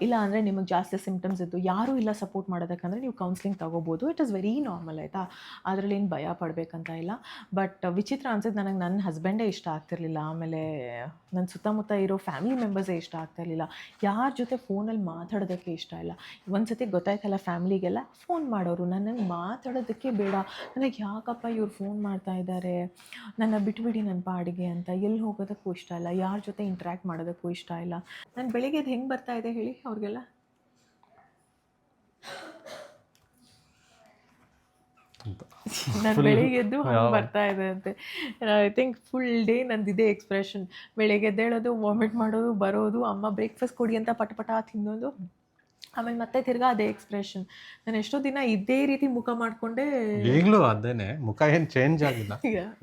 ಇಲ್ಲ ಅಂದರೆ ನಿಮಗೆ ಜಾಸ್ತಿ ಸಿಮ್ಟಮ್ಸ್ ಇದ್ದು ಯಾರೂ ಇಲ್ಲ ಸಪೋರ್ಟ್ ಮಾಡೋದಕ್ಕಂದರೆ ನೀವು ಕೌನ್ಸಿಲಿಂಗ್ ತಗೋಬೋದು. ಇಟ್ ಇಸ್ ವೆರಿ ನಾರ್ಮಲ್ ಆಯಿತಾ, ಅದರಲ್ಲಿ ಏನು ಭಯ ಪಡಬೇಕಂತ ಇಲ್ಲ. ಬಟ್ ವಿಚಿತ್ರ ಅನ್ಸಿದ್ದು ನನಗೆ ನನ್ನ ಹಸ್ಬೆಂಡೇ ಇಷ್ಟ ಆಗ್ತಿರ್ಲಿಲ್ಲ. ಆಮೇಲೆ ನನ್ನ ಸುತ್ತಮುತ್ತ ಇರೋ ಫ್ಯಾಮಿಲಿ ಮೆಂಬರ್ಸೇ ಇಷ್ಟ ಆಗ್ತಾಯಿರಲಿಲ್ಲ. ಯಾರ ಜೊತೆ ಫೋನಲ್ಲಿ ಮಾತಾಡೋದಕ್ಕೆ ಇಷ್ಟ ಇಲ್ಲ. ಒಂದು ಸತಿ ಗೊತ್ತಾಯ್ತಲ್ಲ ಫ್ಯಾಮ್ಲಿಗೆಲ್ಲ ಫೋನ್ ಮಾಡೋರು, ನನ್ನನ್ನು ಮಾತಾಡೋದಕ್ಕೆ ಬೇಡ. ನನಗೆ ಯಾಕಪ್ಪ ಇವ್ರು ಫೋನ್ ಮಾಡ್ತಾ ಇದ್ದಾರೆ, ನನ್ನ ಬಿಟ್ಬಿಡಿ ನನ್ನ ಪಾಡಿಗೆ ಅಂತ. ಎಲ್ಲಿ ಹೋಗೋದಕ್ಕೂ ಇಷ್ಟ ಇಲ್ಲ, ಯಾರ ಜೊತೆ ಇಂಟ್ರ್ಯಾಕ್ಟ್ ಮಾಡೋದಕ್ಕೂ ಇಷ್ಟ ಇಲ್ಲ. ನಾನು ಬೆಳಿಗ್ಗೆ ಅದು ಹೆಂಗೆ ಬರ್ತಾ ಇದೆ ಹೇಳಿ ಅವ್ರಿಗೆಲ್ಲ. ನಾನು ಬೆಳಿಗ್ಗೆ ಎದ್ದು ಹಂಗೆ ಬರ್ತಾ ಇದೆ ಅಂತೆ. ಐ ಥಿಂಕ್ ಫುಲ್ ಡೇ ನಂದಿದೆ ಎಕ್ಸ್ಪ್ರೆಷನ್. ಬೆಳಿಗ್ಗೆ ಎದ್ದೇಳೋದು, ವಾಮಿಟ್ ಮಾಡೋದು, ಬರೋದು, ಅಮ್ಮ ಬ್ರೇಕ್ಫಾಸ್ಟ್ ಕೊಡಿ ಅಂತ ಪಟ ತಿನ್ನೋದು, ಆಮೇಲೆ ಮತ್ತೆ ತಿರ್ಗಾ ಅದೇ ಎಕ್ಸ್ಪ್ರೆಷನ್. ನಾನು ಎಷ್ಟೋ ದಿನ ಇದೇ ರೀತಿ ಮುಖ ಮಾಡಿಕೊಂಡೆ. ಈಗಲೂ ಅದೇನೆ ಮುಖ, ಏನು ಚೇಂಜ್ ಆಗಿಲ್ಲ.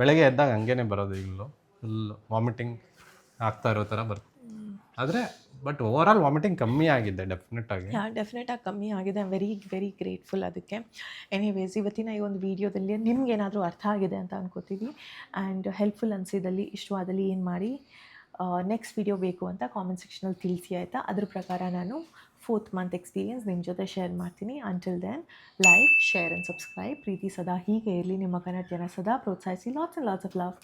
ಬೆಳಗ್ಗೆ ಎದ್ದಾಗ ಹಂಗೇನೆ ಬರೋದು. ಈಗಲೂ ಫುಲ್ ವಾಮಿಟಿಂಗ್ ಆಗ್ತಾ ಇರೋ ಥರ ಬರ್ತದೆ. ಆದರೆ ಬಟ್ ಓವರ್ ಆಲ್ ವಾಮಿಟಿಂಗ್ ಕಮ್ಮಿ ಆಗಿದೆ ಡೆಫಿನೆಟ್ ಆಗಿ ಕಮ್ಮಿ ಆಗಿದೆ. ಐ ವೆರಿ ಗ್ರೇಟ್ಫುಲ್ ಅದಕ್ಕೆ. ಎನಿವೇಸ್, ಇವತ್ತಿನ ಈ ಒಂದು ವಿಡಿಯೋದಲ್ಲಿ ನಿಮ್ಗೇನಾದರೂ ಅರ್ಥ ಆಗಿದೆ ಅಂತ ಅನ್ಕೋತೀವಿ. ಆ್ಯಂಡ್ ಹೆಲ್ಪ್ಫುಲ್ ಅನಿಸಿದಲ್ಲಿ, ಇಷ್ಟವಾದಲ್ಲಿ ಏನು ಮಾಡಿ ನೆಕ್ಸ್ಟ್ ವಿಡಿಯೋ ಬೇಕು ಅಂತ ಕಾಮೆಂಟ್ ಸೆಕ್ಷನಲ್ಲಿ ತಿಳಿಸಿ ಆಯಿತಾ. ಅದ್ರ ಪ್ರಕಾರ ನಾನು 4th month ಎಕ್ಸ್ಪೀರಿಯನ್ಸ್ ನಿಮ್ಮ ಜೊತೆ ಶೇರ್ ಮಾಡ್ತೀನಿ. Until then like, share and subscribe. ಪ್ರೀತಿ ಸದಾ ಹೀಗೆ ಇರಲಿ. ನಿಮ್ಮ ಕನ್ನಡತಿಯನ್ನು ಸದಾ ಪ್ರೋತ್ಸಾಹಿಸಿ. Lots of love.